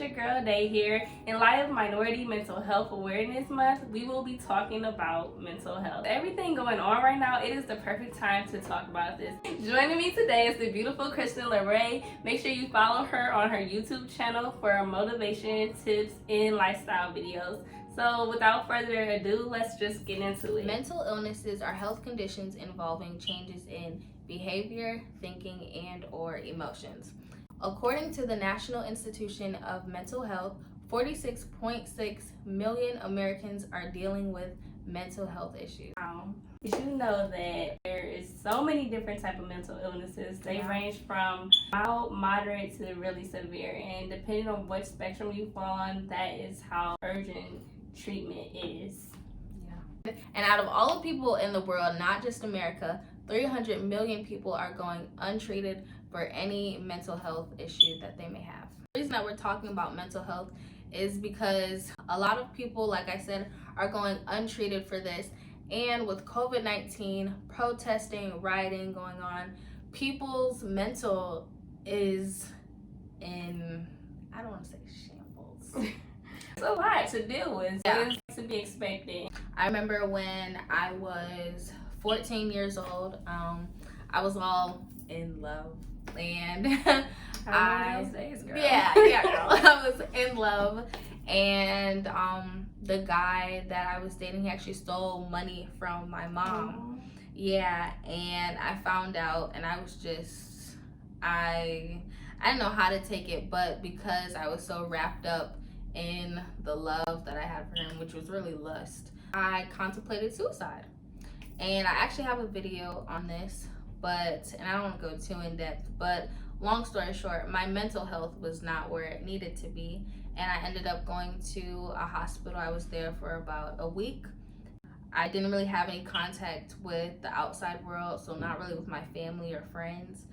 your girl Day here. In light of Minority Mental Health Awareness Month, we will be talking about mental health. Everything going on right now, it is the perfect time to talk about this. Joining me today is the beautiful Christin Leray. Make sure you follow her on her YouTube channel for motivation, tips, and lifestyle videos. So without further ado, let's just get into it. Mental illnesses are health conditions involving changes in behavior, thinking, and or emotions. According to the National Institution of Mental Health, 46.6 million Americans are dealing with mental health issues. Did you know that there is so many different type of mental illnesses? They range from mild, moderate to really severe, and depending on what spectrum you fall on, that is how urgent treatment is. And out of all the people in the world, not just America, 300 million people are going untreated for any mental health issue that they may have. The reason that we're talking about mental health is because a lot of people, like I said, are going untreated for this. And with COVID-19, protesting, rioting going on, people's mental is in, I don't want to say shambles. It's a lot to deal with. Yeah. It's to be expected. I remember when I was 14 years old, I was all in love, and those days, girl. Yeah, girl. I was in love, and the guy that I was dating, he actually stole money from my mom. Yeah, and I found out, and I was just, I didn't know how to take it, but because I was so wrapped up in the love that I had for him, which was really lust, I contemplated suicide. And I actually have a video on this, and I don't want to go too in depth, but long story short, my mental health was not where it needed to be, and I ended up going to a hospital. I was there for about a week. I didn't really have any contact with the outside world, so not really with my family or friends,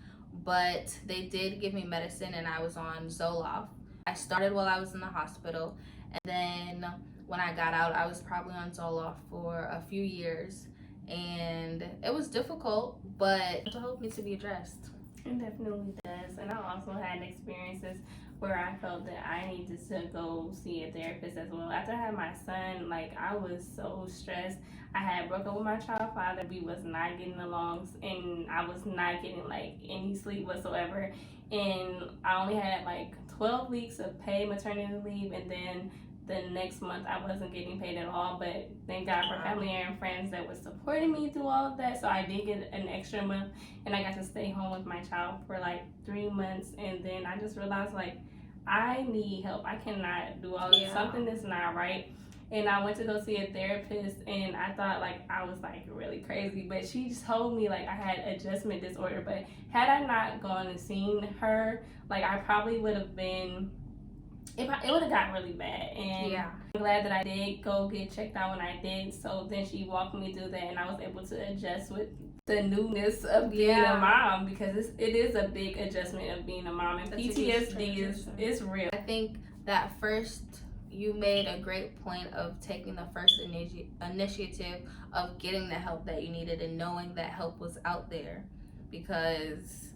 but they did give me medicine, and I was on Zoloft. I started while I was in the hospital, and then when I got out, I was probably on Zoloft for a few years, and it was difficult, but mental health needs to be addressed. It definitely does. And I also had experiences where I felt that I needed to go see a therapist as well. After I had my son, I was so stressed. I had broken up with my child father. We was not getting along, and I was not getting any sleep whatsoever. And I only had 12 weeks of paid maternity leave, and then the next month I wasn't getting paid at all. But thank God for family and friends that was supporting me through all of that. So I did get an extra month, and I got to stay home with my child for 3 months. And then I just realized I need help. I cannot do all this. Something is not right. And I went to go see a therapist, and I thought I was really crazy, but she just told me I had adjustment disorder. But had I not gone and seen her, I probably would have been, it would have gotten really bad. And I'm glad that I did go get checked out when I did. So then she walked me through that, and I was able to adjust with the newness of being a mom, because it is a big adjustment of being a mom, and PTSD is real. I think that first, you made a great point of taking the first initiative of getting the help that you needed and knowing that help was out there, because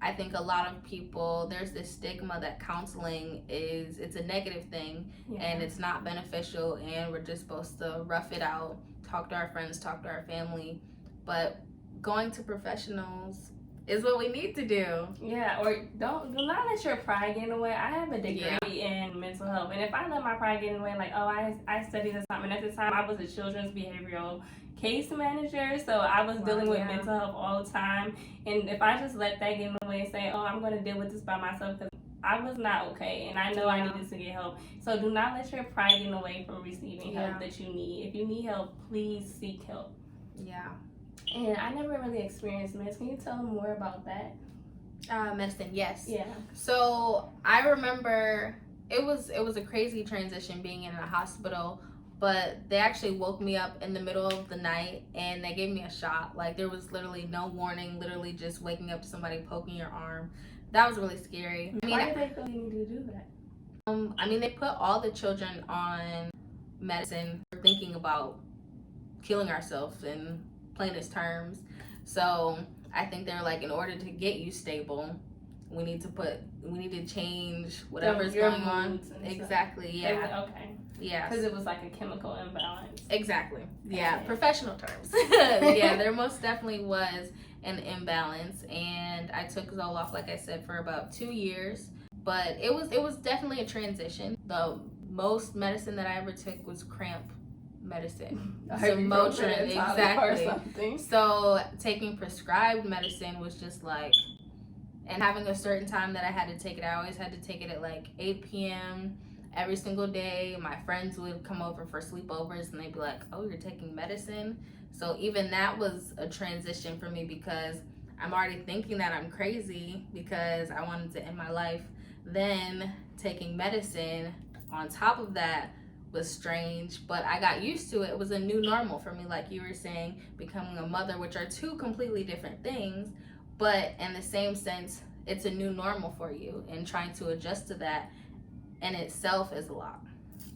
I think a lot of people, there's this stigma that counseling it's a negative thing, and it's not beneficial, and we're just supposed to rough it out, talk to our friends, talk to our family, but going to professionals is what we need to do. Yeah, or do not let your pride get in the way. I have a degree in mental health, and if I let my pride get in the way, I studied this time, and at the time I was a children's behavioral case manager, so I was dealing with mental health all the time. And if I just let that get in the way and say, I'm going to deal with this by myself, because I was not okay, and I know I needed to get help. So do not let your pride get in the way from receiving help that you need. If you need help, please seek help. Yeah. And I never really experienced meds. Can you tell them more about that? Medicine, yes. Yeah. So I remember it was a crazy transition being in a hospital, but they actually woke me up in the middle of the night, and they gave me a shot. There was literally no warning, literally just waking up to somebody poking your arm. That was really scary. Why did they feel you needed to do that? They put all the children on medicine for thinking about killing ourselves in plainest terms. So I think they're in order to get you stable, we need to change whatever's Your going on. moods and Exactly. stuff. Yeah. Okay. Yeah. Because it was like a chemical imbalance. Exactly. Yeah. Okay. Professional terms. Yeah, there most definitely was an imbalance, and I took Zoloft, like I said, for about 2 years. But it was definitely a transition. The most medicine that I ever took was cramp medicine. Some Motrin, exactly. So taking prescribed medicine was just like, and having a certain time that I had to take it. I always had to take it at like 8 p.m. every single day. My friends would come over for sleepovers and they'd be like, oh, you're taking medicine? So even that was a transition for me, because I'm already thinking that I'm crazy because I wanted to end my life. Then taking medicine on top of that was strange, but I got used to it. It was a new normal for me, like you were saying, becoming a mother, which are two completely different things, but in the same sense, it's a new normal for you, and trying to adjust to that in itself is a lot.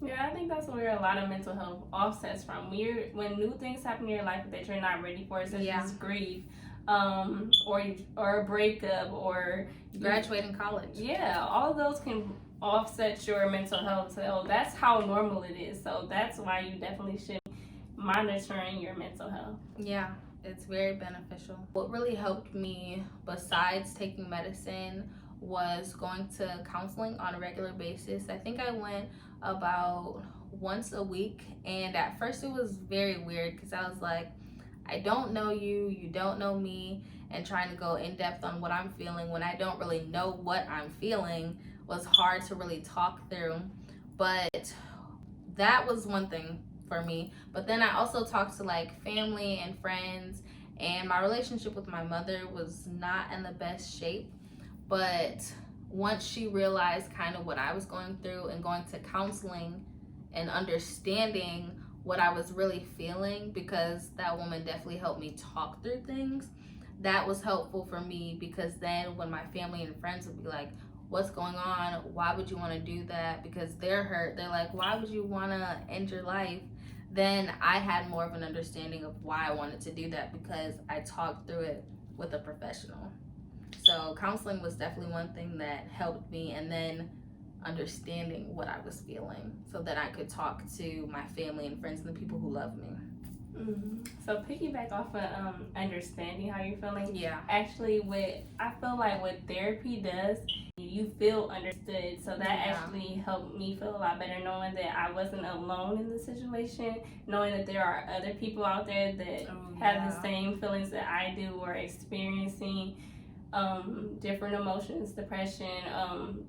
Yeah, I think that's where a lot of mental health offsets from. When new things happen in your life that you're not ready for, such as grief, or a breakup, or graduating college. Yeah, all of those can offset your mental health. So that's how normal it is. So that's why you definitely should be monitoring your mental health. Yeah, it's very beneficial. What really helped me besides taking medicine was going to counseling on a regular basis. I think I went about once a week, and at first it was very weird because I was like, I don't know you, you don't know me, and trying to go in depth on what I'm feeling when I don't really know what I'm feeling was hard to really talk through. But that was one thing for me. But then I also talked to like family and friends, and my relationship with my mother was not in the best shape. But once she realized kind of what I was going through and going to counseling and understanding what I was really feeling, because that woman definitely helped me talk through things, that was helpful for me, because then when my family and friends would be like, what's going on? Why would you want to do that? Because they're hurt. They're like, why would you want to end your life? Then I had more of an understanding of why I wanted to do that, because I talked through it with a professional. So counseling was definitely one thing that helped me, and then understanding what I was feeling so that I could talk to my family and friends and the people who love me. Mm-hmm. So piggyback off of understanding how you're feeling. Yeah. Actually, I feel like what therapy does, you feel understood. So that actually helped me feel a lot better, knowing that I wasn't alone in the situation, knowing that there are other people out there that have the same feelings that I do, or experiencing different emotions, depression,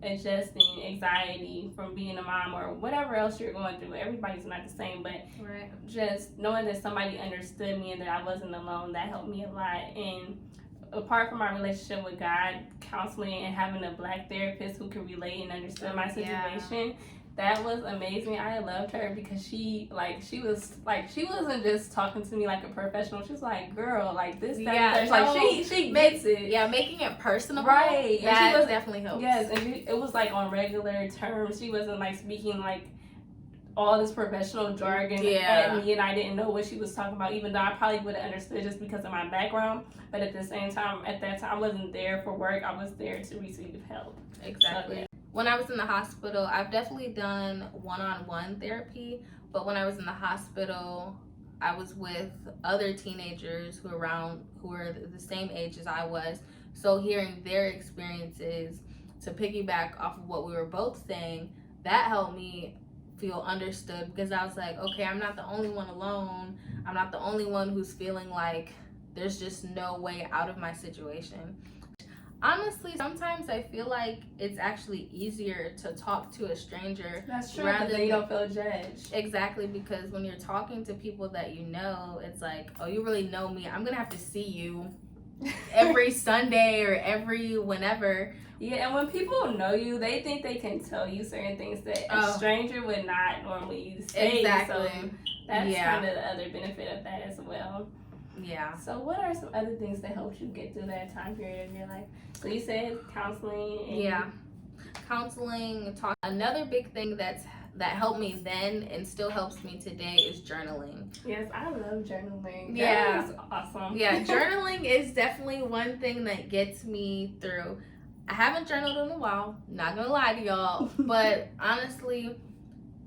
adjusting, anxiety from being a mom, or whatever else you're going through. Everybody's not the same, but just knowing that somebody understood me and that I wasn't alone, that helped me a lot. And apart from my relationship with God, counseling and having a Black therapist who could relate and understood my situation, that was amazing. I loved her because she wasn't just talking to me like a professional. She was like, girl, like this, that, like she gets it. Yeah, making it personal. Right. That definitely helps. Yes, and it was like on regular terms. She wasn't like speaking like all this professional jargon at me, and I didn't know what she was talking about, even though I probably would have understood just because of my background. But at the same time, at that time, I wasn't there for work. I was there to receive help. Exactly. So, when I was in the hospital, I've definitely done one-on-one therapy, but when I was in the hospital, I was with other teenagers who were the same age as I was. So hearing their experiences, to piggyback off of what we were both saying, that helped me feel understood, because I was like, okay, I'm not the only one alone. I'm not the only one who's feeling like there's just no way out of my situation. Honestly, sometimes I feel like it's actually easier to talk to a stranger. That's true, rather than you don't feel judged. Exactly, because when you're talking to people that you know, it's like, oh, you really know me. I'm gonna have to see you every Sunday or every whenever. Yeah, and when people know you, they think they can tell you certain things that a stranger would not normally say. Exactly. So that's kind of the other benefit of that as well. Yeah. So what are some other things that helped you get through that time period of your life? So you said counseling. Counseling, talk. Another big thing that helped me then and still helps me today is journaling. Yes, I love journaling. Yeah. That is awesome. Yeah, journaling is definitely one thing that gets me through. I haven't journaled in a while, not gonna lie to y'all, but honestly,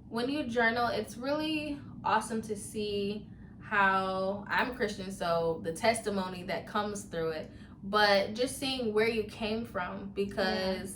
when you journal, it's really awesome to see how, I'm Christian, so the testimony that comes through it, but just seeing where you came from, because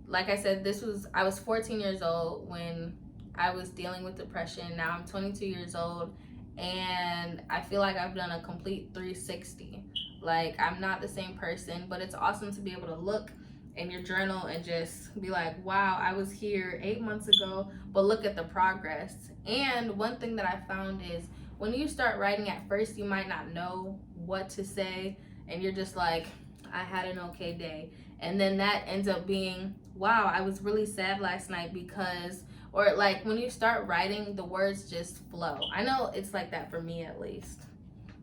like I said, I was 14 years old when I was dealing with depression. Now I'm 22 years old, and I feel like I've done a complete 360. Like, I'm not the same person, but it's awesome to be able to look in your journal and just be like, wow, I was here 8 months ago, but look at the progress. And one thing that I found is when you start writing, at first you might not know what to say, and you're just like, I had an okay day. And then that ends up being, wow, I was really sad last night because, or like when you start writing, the words just flow. I know it's like that for me at least.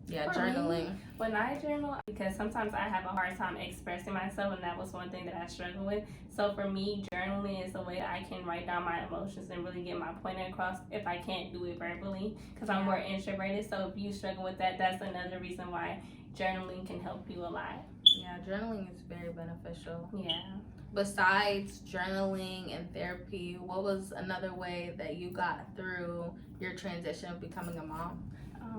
Yeah, for journaling. Me, when I journal, because sometimes I have a hard time expressing myself, and that was one thing that I struggle with. So for me, journaling is a way that I can write down my emotions and really get my point across if I can't do it verbally, because I'm more introverted. So if you struggle with that, that's another reason why journaling can help you a lot. Yeah, journaling is very beneficial. Yeah. Besides journaling and therapy, what was another way that you got through your transition of becoming a mom?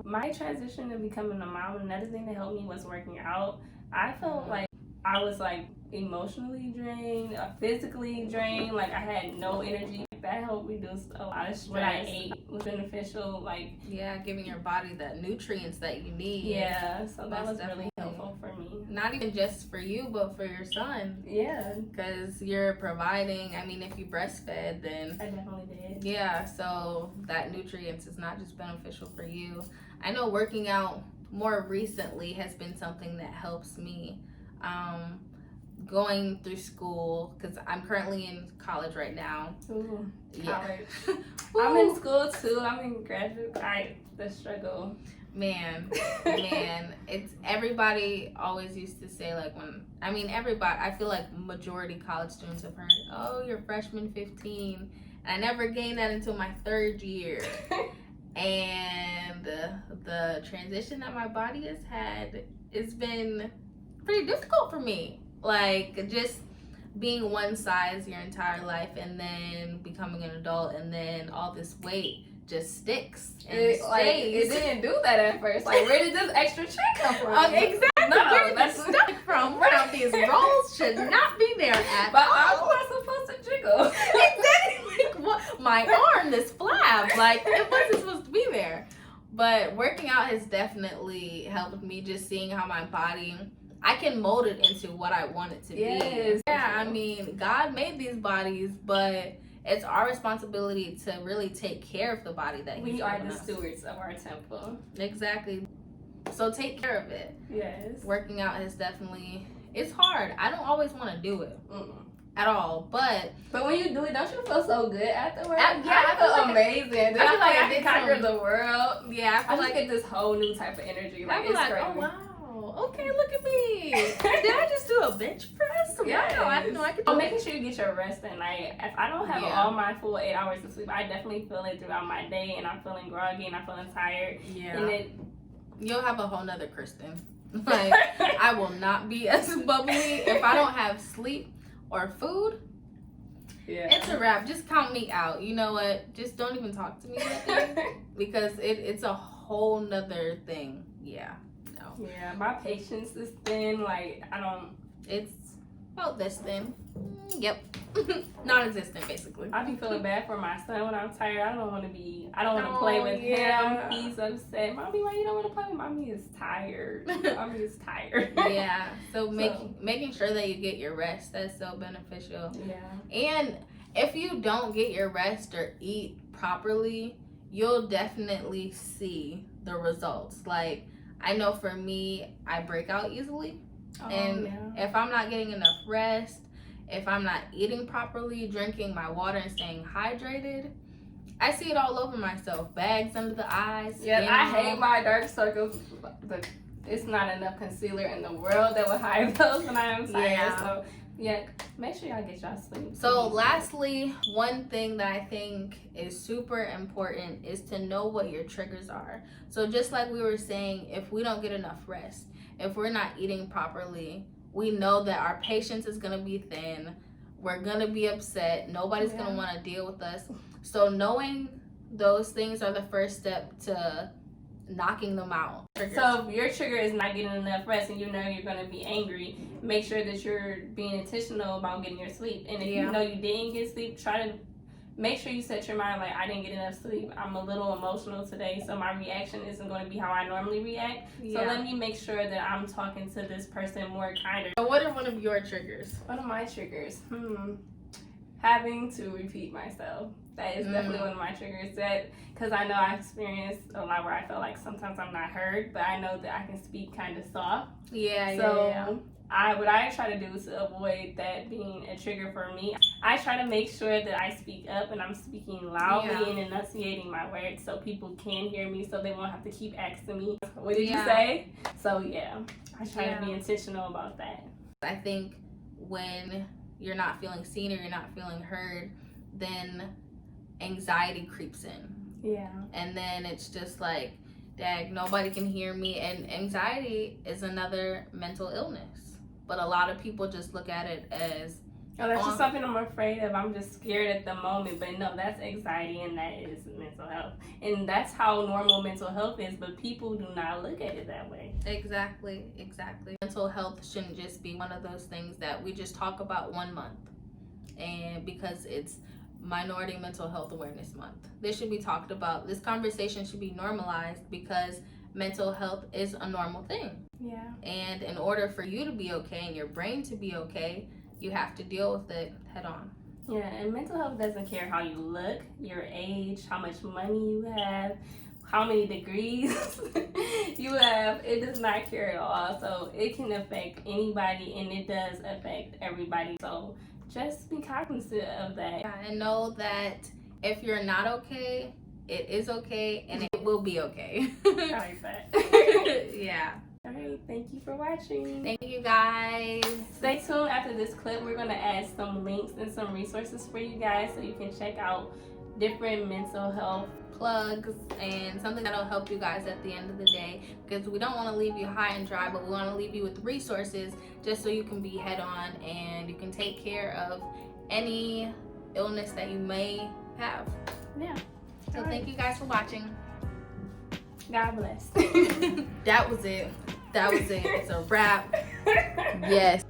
My transition to becoming a mom, another thing that helped me was working out. I felt like I was like emotionally drained, physically drained, like I had no energy. That helped reduce a lot of stress. What I ate was beneficial, like giving your body the nutrients that you need. Yeah, so that was really helpful for me. Not even just for you, but for your son. Yeah, because you're providing. I mean, if you breastfed, then I definitely did. Yeah, so that nutrients is not just beneficial for you. I know working out more recently has been something that helps me. Going through school, because I'm currently in college right now. Ooh, college. I'm in school too. I'm in graduate. The struggle. Man, it's everybody always used to say, like, everybody, I feel like majority college students have heard, oh, you're freshman 15. And I never gained that until my third year. And the transition that my body has had, it's been pretty difficult for me. Like, just being one size your entire life and then becoming an adult and then all this weight just sticks and it didn't do that at first. Like, where did this extra check come from? Exactly. Where did this stuff from? Right. These rolls should not be there at but all. I was not supposed to jiggle. Exactly. Like, what? My arm, this flab, like, it wasn't supposed to be there. But working out has definitely helped me, just seeing how my body, I can mold it into what I want it to be. Yeah, I mean, God made these bodies, but it's our responsibility to really take care of the body that we are the stewards of our temple. Exactly. So take care of it. Yes. Working out is definitely, it's hard. I don't always want to do it at all, but when you do it, don't you feel so good afterwards? I feel amazing. I feel like I can conquer the world. Yeah, I feel like get this whole new type of energy. Like, I feel like, oh wow. Okay, look at me. Did I just do a bench press? Yeah, I didn't know I could do making sure you get your rest at night. If I don't have all my full 8 hours of sleep, I definitely feel it throughout my day, and I'm feeling groggy and I'm feeling tired. Yeah. And you'll have a whole nother Kristen. Like, I will not be as bubbly if I don't have sleep or food. Yeah. It's a wrap. Just count me out. You know what? Just don't even talk to me that day because it's a whole nother thing. Yeah. Yeah, my patience is thin. Like, it's about this thin. Yep. Non-existent, basically. I be feeling bad for my son when I'm tired. I don't want to play with him. He's upset. Mommy, why you don't want to play with? Mommy is tired. Mommy is tired. Yeah. So making sure that you get your rest, that's so beneficial. Yeah. And if you don't get your rest or eat properly, you'll definitely see the results. Like, I know for me, I break out easily. If I'm not getting enough rest, if I'm not eating properly, drinking my water and staying hydrated, I see it all over myself. Bags under the eyes. Yeah, I hate my dark circles. It's not enough concealer in the world that will hide those when I am tired. Yeah. So, yeah, make sure y'all get y'all sleep. So lastly, one thing that I think is super important is to know what your triggers are. So just like we were saying, if we don't get enough rest, if we're not eating properly, we know that our patience is going to be thin. We're going to be upset. Nobody's going to want to deal with us. So knowing those things are the first step to knocking them out. So if your trigger is not getting enough rest and you know you're going to be angry, make sure that you're being intentional about getting your sleep. And if you know you didn't get sleep, try to make sure you set your mind like, I didn't get enough sleep. I'm a little emotional today, so my reaction isn't going to be how I normally react. So let me make sure that I'm talking to this person more kinder. So what are one of your triggers? One of my triggers? Having to repeat myself. That is definitely one of my triggers. That because I know I experienced a lot where I feel like sometimes I'm not heard, but I know that I can speak kind of soft. What I try to do to avoid that being a trigger for me, I try to make sure that I speak up and I'm speaking loudly and enunciating my words so people can hear me, so they won't have to keep asking me, what did you say? So I try to be intentional about that. I think when you're not feeling seen or you're not feeling heard, then anxiety creeps in. And then it's just like, dang, nobody can hear me. And anxiety is another mental illness. But a lot of people just look at it as, that's just something I'm afraid of. I'm just scared at the moment. But no, that's anxiety and that is mental health. And that's how normal mental health is. But people do not look at it that way. Exactly. Mental health shouldn't just be one of those things that we just talk about 1 month. And because it's Minority Mental Health Awareness Month. This should be talked about. This conversation should be normalized because mental health is a normal thing. And in order for you to be okay and your brain to be okay, you have to deal with it head on. And mental health doesn't care how you look, your age, how much money you have, how many degrees you have. It does not care at all. So it can affect anybody, and it does affect everybody. So just be cognizant of that. And know that if you're not okay, it is okay, and it will be okay. I like that. All right, thank you for watching. Thank you, guys. Stay tuned after this clip. We're going to add some links and some resources for you guys so you can check out different mental health plugs and something that'll help you guys at the end of the day, because we don't want to leave you high and dry, but we want to leave you with resources just so you can be head on and you can take care of any illness that you may have. So thank you guys for watching. God bless. That was it. It's a wrap. Yes.